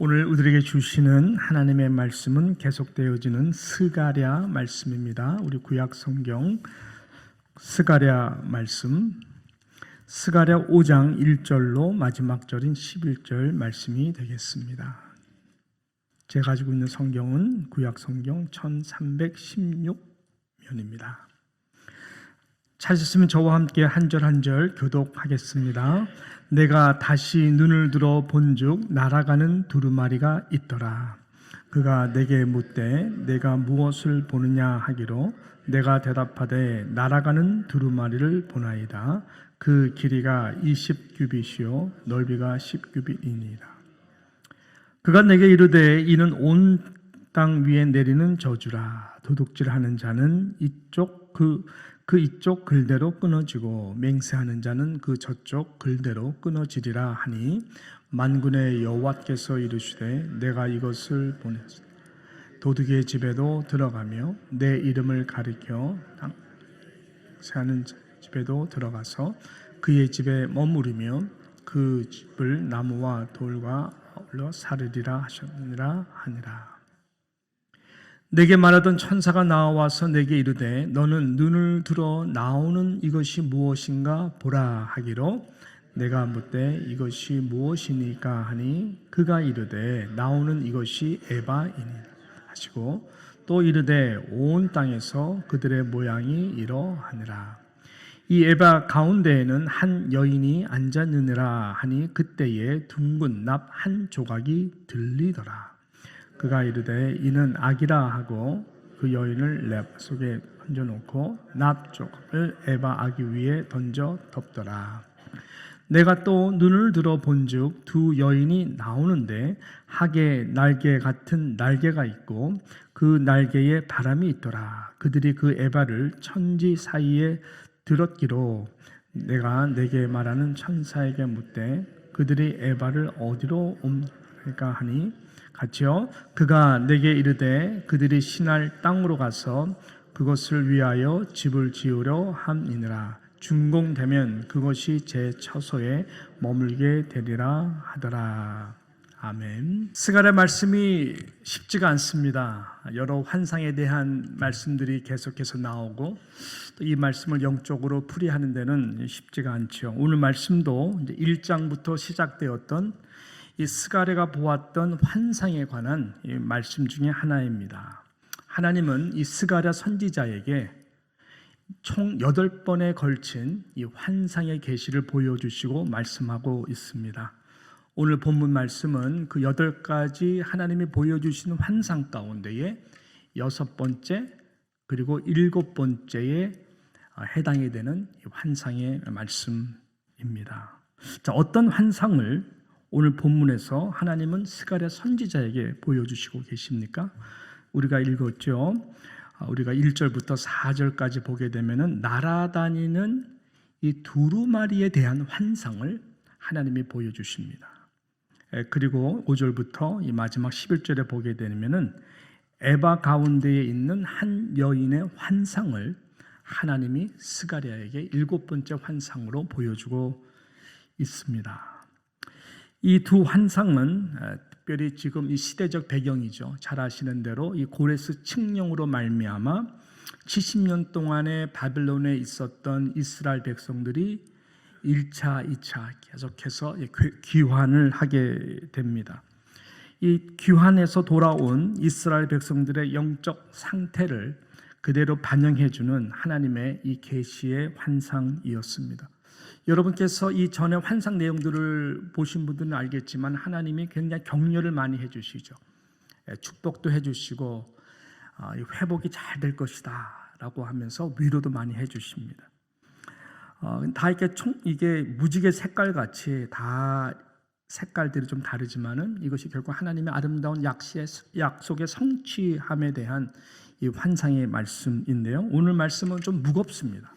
오늘 우리에게 주시는 하나님의 말씀은 계속되어지는 스가랴 말씀입니다. 우리 구약 성경 스가랴 말씀, 스가랴 5장 1절로 마지막 절인 11절 말씀이 되겠습니다. 제가 가지고 있는 성경은 구약 성경 1316면입니다. 찾으시면 저와 함께 한 절 한 절 교독하겠습니다. 내가 다시 눈을 들어 본즉 날아가는 두루마리가 있더라. 그가 내게 묻되 내가 무엇을 보느냐 하기로 내가 대답하되 날아가는 두루마리를 보나이다. 그 길이가 20규빗이요 넓이가 10규빗이니라. 그가 내게 이르되 이는 온 땅 위에 내리는 저주라. 도둑질하는 자는 이쪽 그 이쪽 글대로 끊어지고 맹세하는 자는 그 저쪽 글대로 끊어지리라 하니 만군의 여호와께서 이르시되 내가 이것을 보냈으니 도둑의 집에도 들어가며 내 이름을 가리켜 맹세하는 집에도 들어가서 그의 집에 머무르며 그 집을 나무와 돌과 아울러 사르리라 하셨느니라 하니라. 내게 말하던 천사가 나와서 내게 이르되 너는 눈을 들어 나오는 이것이 무엇인가 보라 하기로 내가 묻되 이것이 무엇이니까 하니 그가 이르되 나오는 이것이 에바이니 하시고 또 이르되 온 땅에서 그들의 모양이 이러하니라. 이 에바 가운데에는 한 여인이 앉았느니라 하니 그때에 둥근 납 한 조각이 들리더라. 그가 이르되 이는 악이라 하고 그 여인을 랩 속에 던져놓고 납 조각을 에바 아기 위에 던져 덮더라. 내가 또 눈을 들어 본즉 두 여인이 나오는데 학의 날개 같은 날개가 있고 그 날개에 바람이 있더라. 그들이 그 에바를 천지 사이에 들었기로 내가 내게 말하는 천사에게 묻되 그들이 에바를 어디로 옮길까 하니 같이요. 그가 내게 이르되 그들이 신할 땅으로 가서 그것을 위하여 집을 지으려 함이니라. 준공되면 그것이 제 처소에 머물게 되리라 하더라. 아멘. 스가랴 말씀이 쉽지가 않습니다. 여러 환상에 대한 말씀들이 계속해서 나오고 또 이 말씀을 영적으로 풀이하는 데는 쉽지가 않죠. 오늘 말씀도 이제 1장부터 시작되었던 이 스가랴가 보았던 환상에 관한 이 말씀 중에 하나입니다. 하나님은 이 스가랴 선지자에게 총 8번에 걸친 이 환상의 계시를 보여주시고 말씀하고 있습니다. 오늘 본문 말씀은 그 8가지 하나님이 보여주시는 환상 가운데에 6번째 그리고 7번째에 해당이 되는 환상의 말씀입니다. 자, 어떤 환상을 오늘 본문에서 하나님은 스가랴 선지자에게 보여주시고 계십니까? 우리가 읽었죠. 우리가 1절부터 4절까지 보게 되면은 날아다니는 이 두루마리에 대한 환상을 하나님이 보여주십니다. 그리고 5절부터 이 마지막 11절에 보게 되면은 에바 가운데에 있는 한 여인의 환상을 하나님이 스가랴에게 7번째 환상으로 보여주고 있습니다. 이 두 환상은 특별히 지금 이 시대적 배경이죠. 잘 아시는 대로 이 고레스 칙령으로 말미암아 70년 동안에 바벨론에 있었던 이스라엘 백성들이 1차, 2차 계속해서 귀환을 하게 됩니다. 이 귀환에서 돌아온 이스라엘 백성들의 영적 상태를 그대로 반영해주는 하나님의 이 계시의 환상이었습니다. 여러분께서 이 전에 환상 내용들을 보신 분들은 알겠지만 하나님이 굉장히 격려를 많이 해주시죠. 축복도 해주시고 회복이 잘 될 것이다 라고 하면서 위로도 많이 해주십니다. 다 이게 무지개 색깔같이 다 색깔들이 좀 다르지만은 이것이 결국 하나님의 아름다운 약속의 성취함에 대한 이 환상의 말씀인데요. 오늘 말씀은 좀 무겁습니다.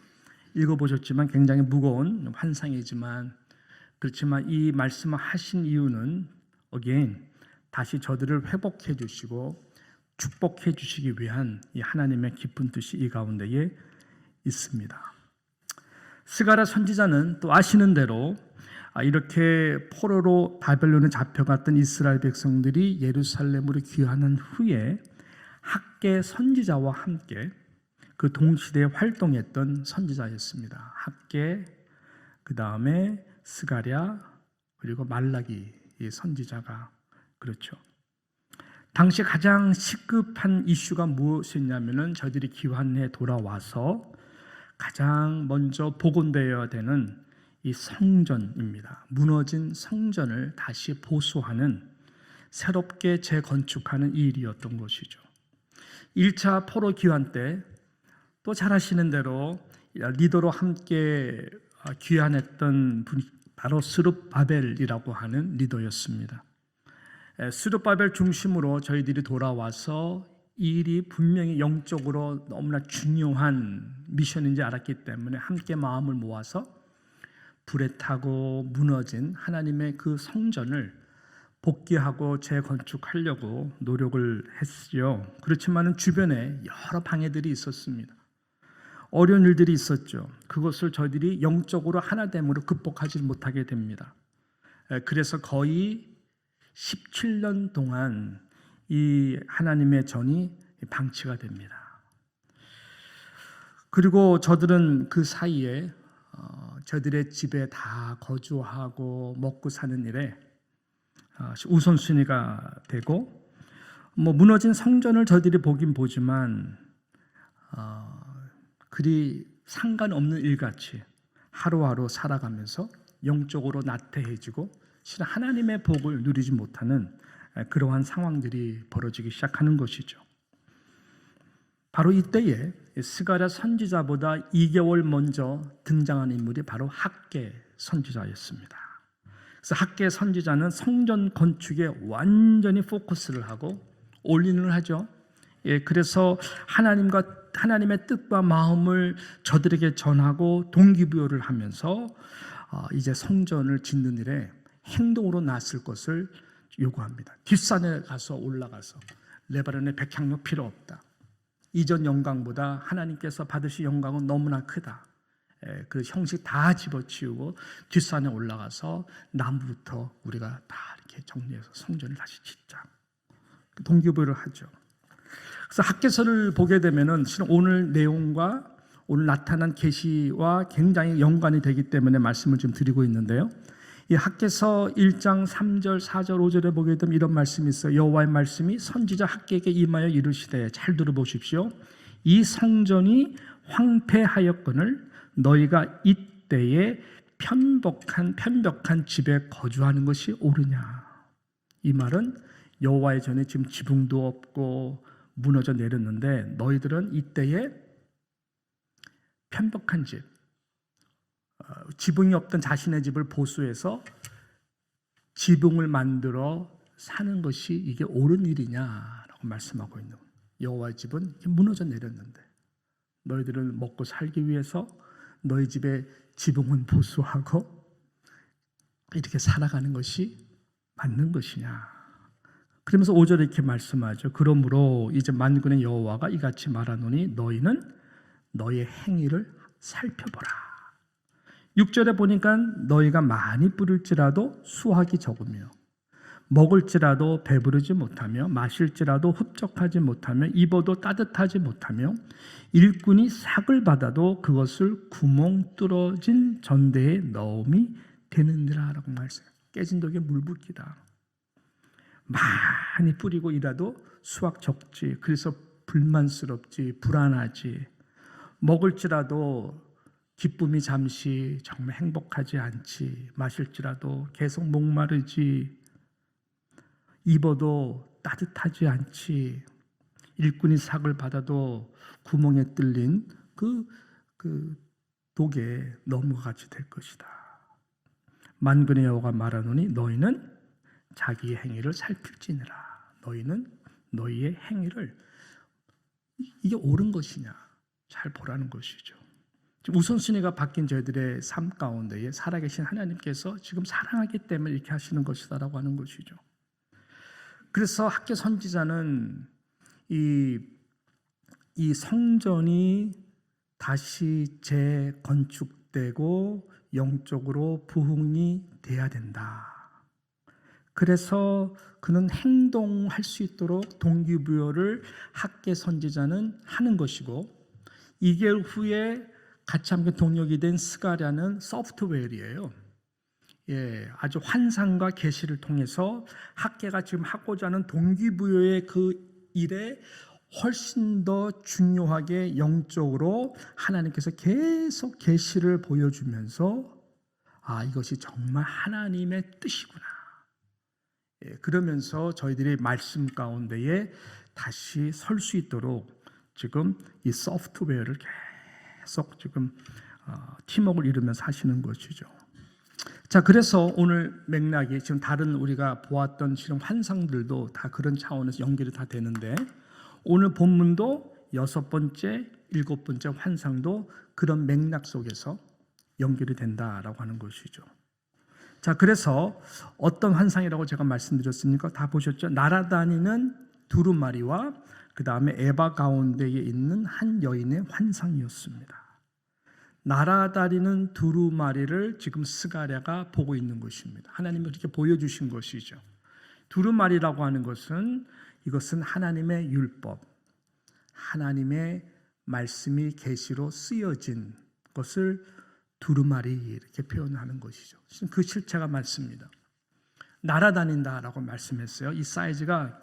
읽어보셨지만 굉장히 무거운 환상이지만 그렇지만 이 말씀을 하신 이유는 다시 저들을 회복해 주시고 축복해 주시기 위한 이 하나님의 깊은 뜻이 이 가운데에 있습니다. 스가랴 선지자는 또 아시는 대로 이렇게 포로로 바벨론에 잡혀갔던 이스라엘 백성들이 예루살렘으로 귀환한 후에 학계 선지자와 함께 그 동시대에 활동했던 선지자였습니다. 학계, 그 다음에 스가랴, 그리고 말라기 이 선지자가 그렇죠. 당시 가장 시급한 이슈가 무엇이었냐면은 저들이 귀환해 돌아와서 가장 먼저 복원되어야 되는 이 성전입니다. 무너진 성전을 다시 보수하는, 새롭게 재건축하는 일이었던 것이죠. 1차 포로 귀환 때 또 잘 아시는 대로 리더로 함께 귀환했던 분이 바로 스룹바벨이라고 하는 리더였습니다. 스룹바벨 중심으로 저희들이 돌아와서 이 일이 분명히 영적으로 너무나 중요한 미션인지 알았기 때문에 함께 마음을 모아서 불에 타고 무너진 하나님의 그 성전을 복귀하고 재건축하려고 노력을 했죠. 그렇지만 주변에 여러 방해들이 있었습니다. 어려운 일들이 있었죠. 그것을 저희들이 영적으로 하나됨으로 극복하지 못하게 됩니다. 그래서 거의 17년 동안 이 하나님의 전이 방치가 됩니다. 그리고 저들은 그 사이에 저들의 집에 다 거주하고 먹고 사는 일에 우선순위가 되고, 무너진 성전을 저들이 보긴 보지만 그리 상관없는 일같이 하루하루 살아가면서 영적으로 나태해지고 실은 하나님의 복을 누리지 못하는 그러한 상황들이 벌어지기 시작하는 것이죠. 바로 이때에 스가랴 선지자보다 2개월 먼저 등장한 인물이 바로 학계 선지자였습니다. 그래서 학계 선지자는 성전 건축에 완전히 포커스를 하고 올인을 하죠. 그래서 하나님의 뜻과 마음을 저들에게 전하고 동기부여를 하면서 이제 성전을 짓는 일에 행동으로 나설 것을 요구합니다. 뒷산에 가서 올라가서 레바논의 백향로 필요 없다. 이전 영광보다 하나님께서 받으실 영광은 너무나 크다. 그 형식 다 집어치우고 뒷산에 올라가서 나무부터 우리가 다 이렇게 정리해서 성전을 다시 짓자. 동기부여를 하죠. 그래서 학개서를 보게 되면은 실은 오늘 내용과 오늘 나타난 계시와 굉장히 연관이 되기 때문에 말씀을 좀 드리고 있는데요. 이 학개서 1장 3절, 4절, 5절에 보게 되면 이런 말씀이 있어요. 여호와의 말씀이 선지자 학개에게 임하여 이르시되, 잘 들어보십시오. 이 성전이 황폐하였거늘 너희가 이때에 편벽한 집에 거주하는 것이 옳으냐. 이 말은 여호와의 전에 지금 지붕도 없고 무너져 내렸는데 너희들은 이때에 편벽한 집, 지붕이 없던 자신의 집을 보수해서 지붕을 만들어 사는 것이 이게 옳은 일이냐라고 말씀하고 있는 거예요. 여호와의 집은 무너져 내렸는데 너희들은 먹고 살기 위해서 너희 집의 지붕은 보수하고 이렇게 살아가는 것이 맞는 것이냐. 그러면서 5절에 이렇게 말씀하죠. 그러므로 이제 만군의 여호와가 이같이 말하노니 너희는 너희의 행위를 살펴보라. 6절에 보니까 너희가 많이 뿌릴지라도 수확이 적으며 먹을지라도 배부르지 못하며 마실지라도 흡족하지 못하며 입어도 따뜻하지 못하며 일꾼이 삭을 받아도 그것을 구멍 뚫어진 전대에 넣음이 되느니라 라고 말씀해요. 깨진 독에 물 붓기다. 많이 뿌리고 일하도 수확 적지. 그래서 불만스럽지, 불안하지. 먹을지라도 기쁨이 잠시 정말 행복하지 않지. 마실지라도 계속 목마르지. 입어도 따뜻하지 않지. 일꾼이 삭을 받아도 구멍에 뚫린 그 독에 넘어가지 될 것이다. 만군의 여호와가 말하노니 너희는 자기의 행위를 살필지니라. 너희는 너희의 행위를 이게 옳은 것이냐 잘 보라는 것이죠. 우선순위가 바뀐 저희들의 삶 가운데에 살아계신 하나님께서 지금 사랑하기 때문에 이렇게 하시는 것이다라고 하는 것이죠. 그래서 학개 선지자는 이 성전이 다시 재건축되고 영적으로 부흥이 돼야 된다. 그래서 그는 행동할 수 있도록 동기부여를 학계 선지자는 하는 것이고, 2개월 후에 같이 함께 동역이 된 스가랴는 소프트웨어이에요. 아주 환상과 계시를 통해서 학계가 지금 하고자 하는 동기부여의 그 일에 훨씬 더 중요하게 영적으로 하나님께서 계속 계시를 보여주면서 이것이 정말 하나님의 뜻이구나. 그러면서 저희들이 말씀 가운데에 다시 설 수 있도록 지금 이 소프트웨어를 계속 지금 팀워크를 이루면서 하시는 것이죠. 자, 그래서 오늘 맥락이 지금 다른 우리가 보았던 지금 환상들도 다 그런 차원에서 연결이 다 되는데, 오늘 본문도 6번째, 7번째 환상도 그런 맥락 속에서 연결이 된다라고 하는 것이죠. 자, 그래서 어떤 환상이라고 제가 말씀드렸습니까? 다 보셨죠? 날아다니는 두루마리와 그 다음에 에바 가운데에 있는 한 여인의 환상이었습니다. 날아다니는 두루마리를 지금 스가랴가 보고 있는 것입니다. 하나님이 그렇게 보여주신 것이죠. 두루마리라고 하는 것은 이것은 하나님의 율법, 하나님의 말씀이 계시로 쓰여진 것을 두루마리 이렇게 표현하는 것이죠. 그 실체가 맞습니다. 날아다닌다라고 말씀했어요. 이 사이즈가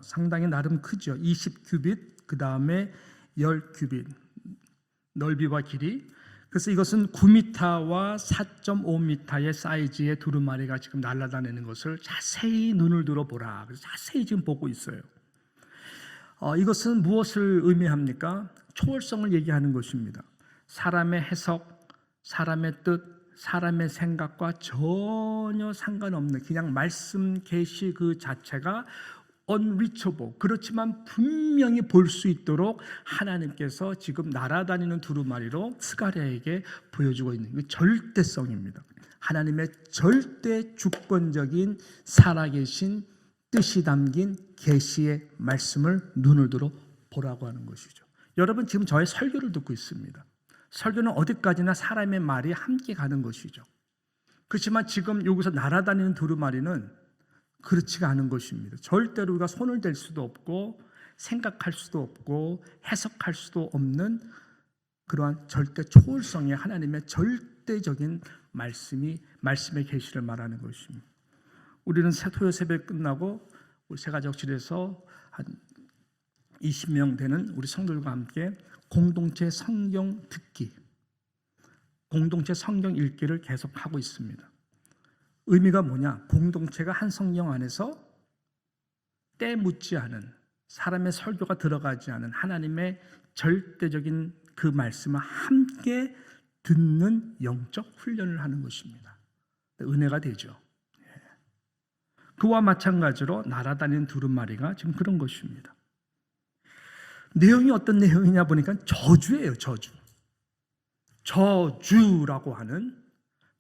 상당히 나름 크죠. 20규빗, 그 다음에 10규빗 넓이와 길이. 그래서 이것은 9m와 4.5m의 사이즈의 두루마리가 지금 날아다니는 것을 자세히 눈을 들어보라. 그래서 자세히 지금 보고 있어요. 이것은 무엇을 의미합니까? 초월성을 얘기하는 것입니다. 사람의 해석, 사람의 뜻, 사람의 생각과 전혀 상관없는 그냥 말씀 계시 그 자체가 unreachable, 그렇지만 분명히 볼 수 있도록 하나님께서 지금 날아다니는 두루마리로 스가랴에게 보여주고 있는 그 절대성입니다. 하나님의 절대 주권적인 살아계신 뜻이 담긴 계시의 말씀을 눈을 들어 보라고 하는 것이죠. 여러분, 지금 저의 설교를 듣고 있습니다. 설교는 어디까지나 사람의 말이 함께 가는 것이죠. 그렇지만 지금 여기서 날아다니는 두루마리는 그렇지가 않은 것입니다. 절대로 우리가 손을 댈 수도 없고 생각할 수도 없고 해석할 수도 없는 그러한 절대 초월성의 하나님의 절대적인 말씀의 계시를 말하는 것입니다. 우리는 토요 새벽 끝나고 우리 새가족실에서 한 20명 되는 우리 성도들과 함께 공동체 성경 듣기, 공동체 성경 읽기를 계속 하고 있습니다. 의미가 뭐냐? 공동체가 한 성경 안에서 때 묻지 않은, 사람의 설교가 들어가지 않은 하나님의 절대적인 그 말씀을 함께 듣는 영적 훈련을 하는 것입니다. 은혜가 되죠. 그와 마찬가지로 날아다니는 두루마리가 지금 그런 것입니다. 내용이 어떤 내용이냐 보니까 저주예요. 저주라고 하는,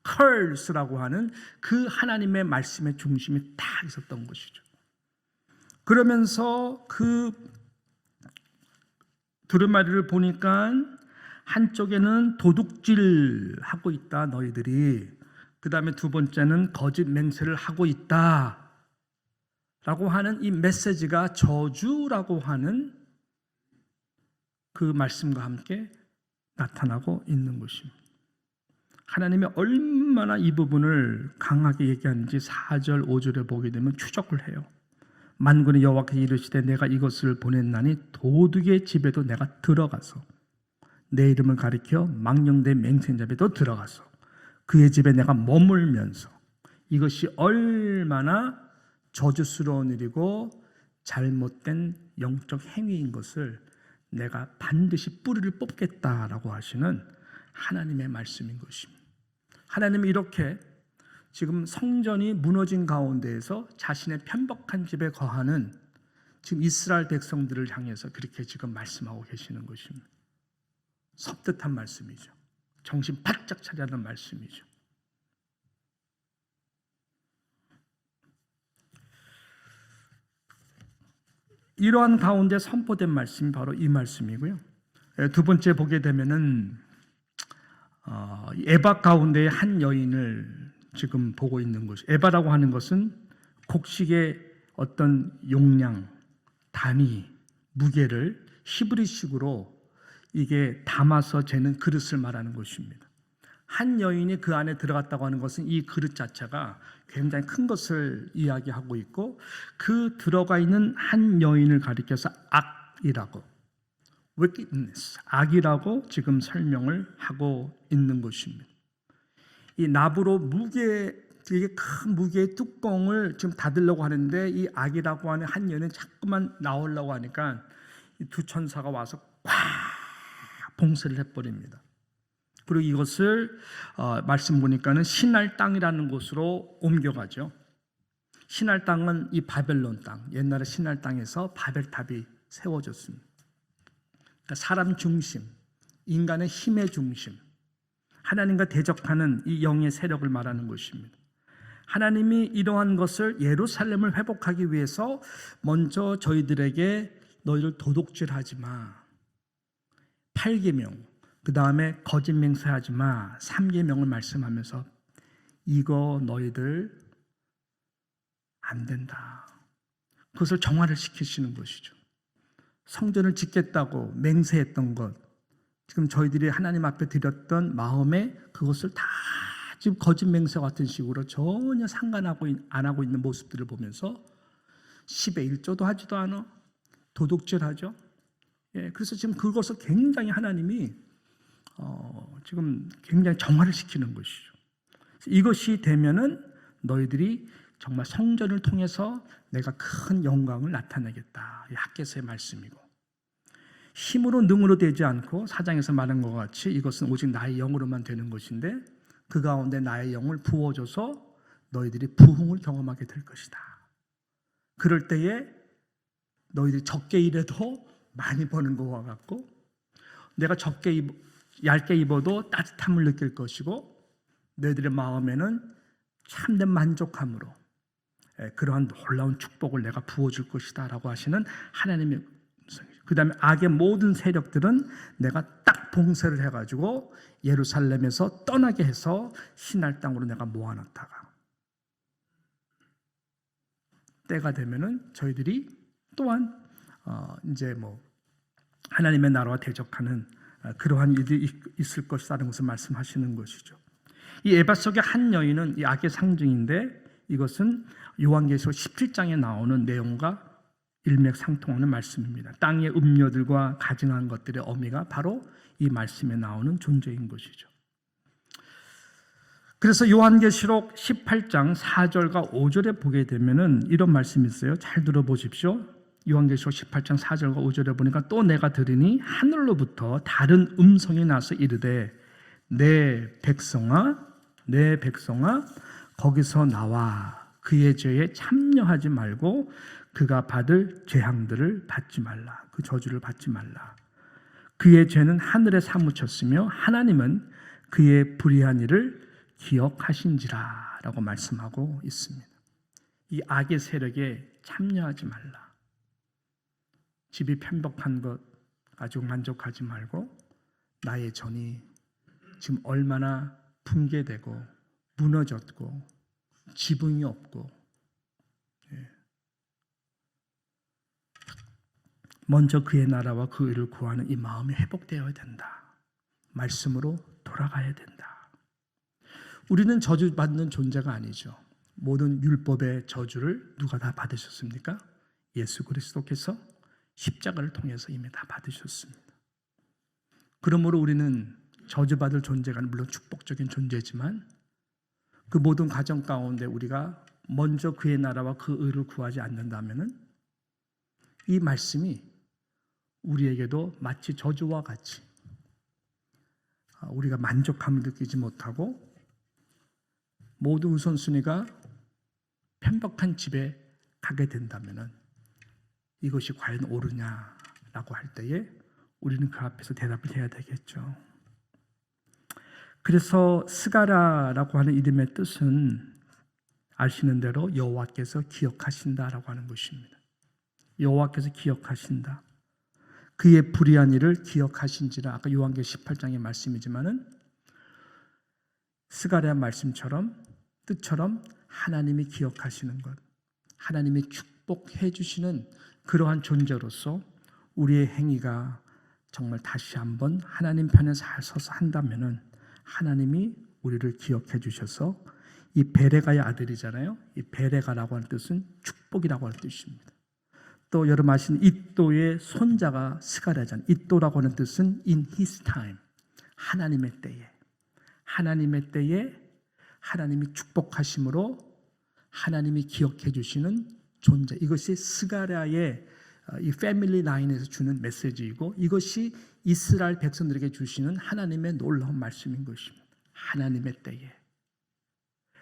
curse라고 하는 그 하나님의 말씀의 중심이 딱 있었던 것이죠. 그러면서 그 두루마리를 보니까 한쪽에는 도둑질하고 있다 너희들이, 그 다음에 두 번째는 거짓 맹세를 하고 있다 라고 하는 이 메시지가 저주라고 하는 그 말씀과 함께 나타나고 있는 것입니다. 하나님이 얼마나 이 부분을 강하게 얘기하는지 4절 5절에 보게 되면 추적을 해요. 만군의 여호와께서 이르시되 내가 이것을 보냈나니 도둑의 집에도 내가 들어가서 내 이름을 가리켜 망령된 맹세자에도 들어가서 그의 집에 내가 머물면서, 이것이 얼마나 저주스러운 일이고 잘못된 영적 행위인 것을 내가 반드시 뿌리를 뽑겠다라고 하시는 하나님의 말씀인 것입니다. 하나님이 이렇게 지금 성전이 무너진 가운데에서 자신의 편박한 집에 거하는 지금 이스라엘 백성들을 향해서 그렇게 지금 말씀하고 계시는 것입니다. 섭뜻한 말씀이죠. 정신 바짝 차리라는 말씀이죠. 이러한 가운데 선포된 말씀이 바로 이 말씀이고요. 두 번째 보게 되면은 에바 가운데의 한 여인을 지금 보고 있는 것이, 에바라고 하는 것은 곡식의 어떤 용량, 단위, 무게를 히브리식으로 이게 담아서 재는 그릇을 말하는 것입니다. 한 여인이 그 안에 들어갔다고 하는 것은 이 그릇 자체가 굉장히 큰 것을 이야기하고 있고, 그 들어가 있는 한 여인을 가리켜서 악이라고, wickedness, 악이라고 지금 설명을 하고 있는 것입니다. 이 납으로 무게, 되게 큰 무게의 뚜껑을 지금 닫으려고 하는데, 이 악이라고 하는 한 여인은 자꾸만 나오려고 하니까 이 두 천사가 와서 꽉 봉쇄를 해버립니다. 그리고 이것을 말씀 보니까는 신할 땅이라는 곳으로 옮겨가죠. 신할 땅은 이 바벨론 땅, 옛날에 신할 땅에서 바벨탑이 세워졌습니다. 그러니까 사람 중심, 인간의 힘의 중심, 하나님과 대적하는 이 영의 세력을 말하는 것입니다. 하나님이 이러한 것을, 예루살렘을 회복하기 위해서 먼저 저희들에게 너희를 도둑질하지 마, 8계명, 그 다음에 거짓 맹세하지 마, 3계명을 말씀하면서 이거 너희들 안 된다, 그것을 정화를 시키시는 것이죠. 성전을 짓겠다고 맹세했던 것, 지금 저희들이 하나님 앞에 드렸던 마음에 그것을 다 지금 거짓 맹세 같은 식으로 전혀 상관하고 안 하고 있는 모습들을 보면서 10의 1조도 하지도 않아, 도둑질하죠. 그래서 지금 그것을 굉장히 하나님이 지금 굉장히 정화를 시키는 것이죠. 이것이 되면은 너희들이 정말 성전을 통해서 내가 큰 영광을 나타내겠다. 이 학개서의 말씀이고, 힘으로 능으로 되지 않고 사장에서 말한 것 같이 이것은 오직 나의 영으로만 되는 것인데, 그 가운데 나의 영을 부어줘서 너희들이 부흥을 경험하게 될 것이다. 그럴 때에 너희들이 적게 일해도 많이 버는 것과 같고, 내가 얇게 입어도 따뜻함을 느낄 것이고, 너희들의 마음에는 참된 만족함으로 그러한 놀라운 축복을 내가 부어줄 것이다 라고 하시는 하나님의 음성이죠. 그 다음에 악의 모든 세력들은 내가 딱 봉쇄를 해가지고 예루살렘에서 떠나게 해서 신할 땅으로 내가 모아놨다가 때가 되면은 저희들이 또한 이제 하나님의 나라와 대적하는 그러한 일이 있을 것이라는 것을 말씀하시는 것이죠. 이 에바 속의 한 여인은 이 악의 상징인데, 이것은 요한계시록 17장에 나오는 내용과 일맥상통하는 말씀입니다. 땅의 음료들과 가증한 것들의 어미가 바로 이 말씀에 나오는 존재인 것이죠. 그래서 요한계시록 18장 4절과 5절에 보게 되면은 이런 말씀이 있어요. 잘 들어보십시오. 요한계시록 18장 4절과 5절에 보니까 또 내가 들으니 하늘로부터 다른 음성이 나서 이르되 내 백성아 거기서 나와 그의 죄에 참여하지 말고 그가 받을 재앙들을 받지 말라. 그 저주를 받지 말라. 그의 죄는 하늘에 사무쳤으며 하나님은 그의 불의한 일을 기억하신지라 라고 말씀하고 있습니다. 이 악의 세력에 참여하지 말라. 집이 편박한 것 가지고 만족하지 말고 나의 전이 지금 얼마나 붕괴되고 무너졌고 지붕이 없고, 먼저 그의 나라와 그 의를 구하는 이 마음이 회복되어야 된다. 말씀으로 돌아가야 된다. 우리는 저주받는 존재가 아니죠. 모든 율법의 저주를 누가 다 받으셨습니까? 예수 그리스도께서 십자가를 통해서 이미 다 받으셨습니다. 그러므로 우리는 저주받을 존재가 물론 축복적인 존재지만, 그 모든 과정 가운데 우리가 먼저 그의 나라와 그 의를 구하지 않는다면 이 말씀이 우리에게도 마치 저주와 같이 우리가 만족함을 느끼지 못하고 모든 우선순위가 편박한 집에 가게 된다면 이것이 과연 옳으냐라고 할 때에 우리는 그 앞에서 대답을 해야 되겠죠. 그래서 스가라라고 하는 이름의 뜻은 아시는 대로 여호와께서 기억하신다라고 하는 것입니다. 여호와께서 기억하신다. 그의 불의한 일을 기억하신지라. 아까 요한계시록 18장의 말씀이지만은 스가랴 말씀처럼 뜻처럼 하나님이 기억하시는 것, 하나님이 축복해 주시는 그러한 존재로서 우리의 행위가 정말 다시 한번 하나님 편에 서서 한다면은 하나님이 우리를 기억해 주셔서 이 베레가의 아들이잖아요. 이 베레가라고 하는 뜻은 축복이라고 하는 뜻입니다. 또 여러분 아시는 이또의 손자가 스가랴잖아요. 이또라고 하는 뜻은 in his time, 하나님의 때에, 하나님의 때에 하나님이 축복하심으로 하나님이 기억해 주시는 존재. 이것이 스가랴의 이 패밀리 라인에서 주는 메시지이고 이것이 이스라엘 백성들에게 주시는 하나님의 놀라운 말씀인 것입니다. 하나님의 때에,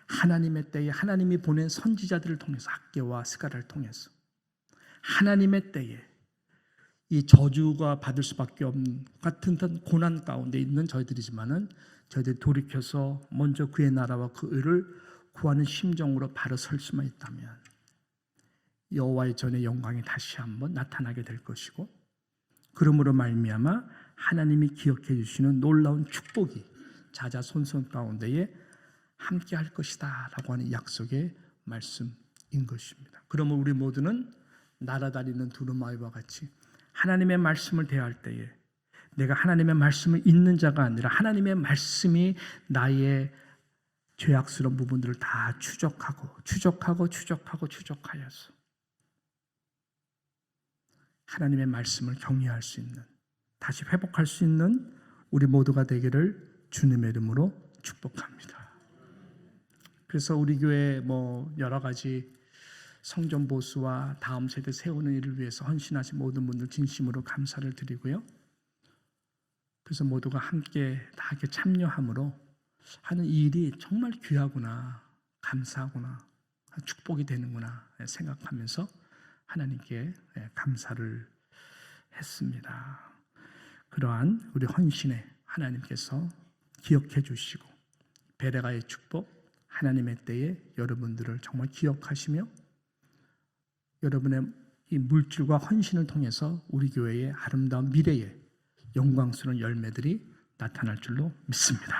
하나님의 때에 하나님이 보낸 선지자들을 통해서 학개와 스가랴를 통해서 하나님의 때에 이 저주가 받을 수밖에 없는 같은 고난 가운데 있는 저희들이지만은 저희들이 돌이켜서 먼저 그의 나라와 그 의를 구하는 심정으로 바로 설 수만 있다면 여호와의 전의 영광이 다시 한번 나타나게 될 것이고 그러므로 말미암아 하나님이 기억해 주시는 놀라운 축복이 자자손손 가운데에 함께 할 것이다 라고 하는 약속의 말씀인 것입니다. 그러면 우리 모두는 날아다니는 두루마리와 같이 하나님의 말씀을 대할 때에 내가 하나님의 말씀을 읽는 자가 아니라 하나님의 말씀이 나의 죄악스러운 부분들을 다 추적하여서 하나님의 말씀을 경외할 수 있는, 다시 회복할 수 있는 우리 모두가 되기를 주님의 이름으로 축복합니다. 그래서 우리 교회 여러 가지 성전 보수와 다음 세대 세우는 일을 위해서 헌신하신 모든 분들 진심으로 감사를 드리고요. 그래서 모두가 함께 다 이렇게 참여함으로 하는 이 일이 정말 귀하구나, 감사하구나, 축복이 되는구나 생각하면서 하나님께 감사를 했습니다. 그러한 우리 헌신에 하나님께서 기억해 주시고 베레가의 축복, 하나님의 때에 여러분들을 정말 기억하시며 여러분의 이 물질과 헌신을 통해서 우리 교회의 아름다운 미래의 영광스러운 열매들이 나타날 줄로 믿습니다.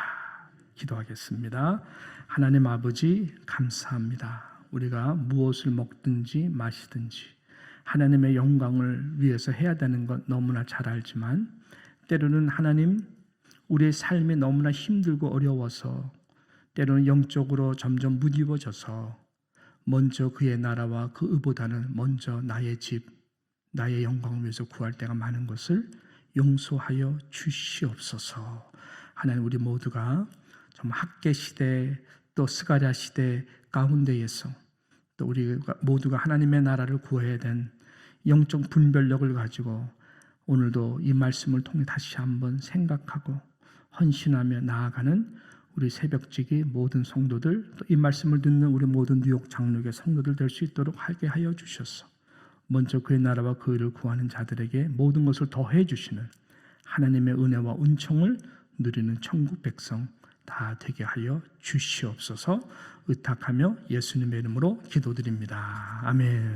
기도하겠습니다. 하나님 아버지 감사합니다. 우리가 무엇을 먹든지 마시든지 하나님의 영광을 위해서 해야 되는 것 너무나 잘 알지만 때로는 하나님 우리의 삶이 너무나 힘들고 어려워서 때로는 영적으로 점점 무디워져서 먼저 그의 나라와 그 의보다는 먼저 나의 집, 나의 영광을 위해서 구할 때가 많은 것을 용서하여 주시옵소서. 하나님 우리 모두가 정말 학개 시대 또 스가랴 시대 가운데에서 또 우리 모두가 하나님의 나라를 구해야 된 영적 분별력을 가지고 오늘도 이 말씀을 통해 다시 한번 생각하고 헌신하며 나아가는 우리 새벽지기 모든 성도들 또 이 말씀을 듣는 우리 모든 뉴욕 장로교 성도들 될 수 있도록 하게 하여 주셔서 먼저 그의 나라와 그 의를 구하는 자들에게 모든 것을 더해 주시는 하나님의 은혜와 은총을 누리는 천국 백성 다 되게 하여 주시옵소서. 의탁하며 예수님의 이름으로 기도드립니다. 아멘.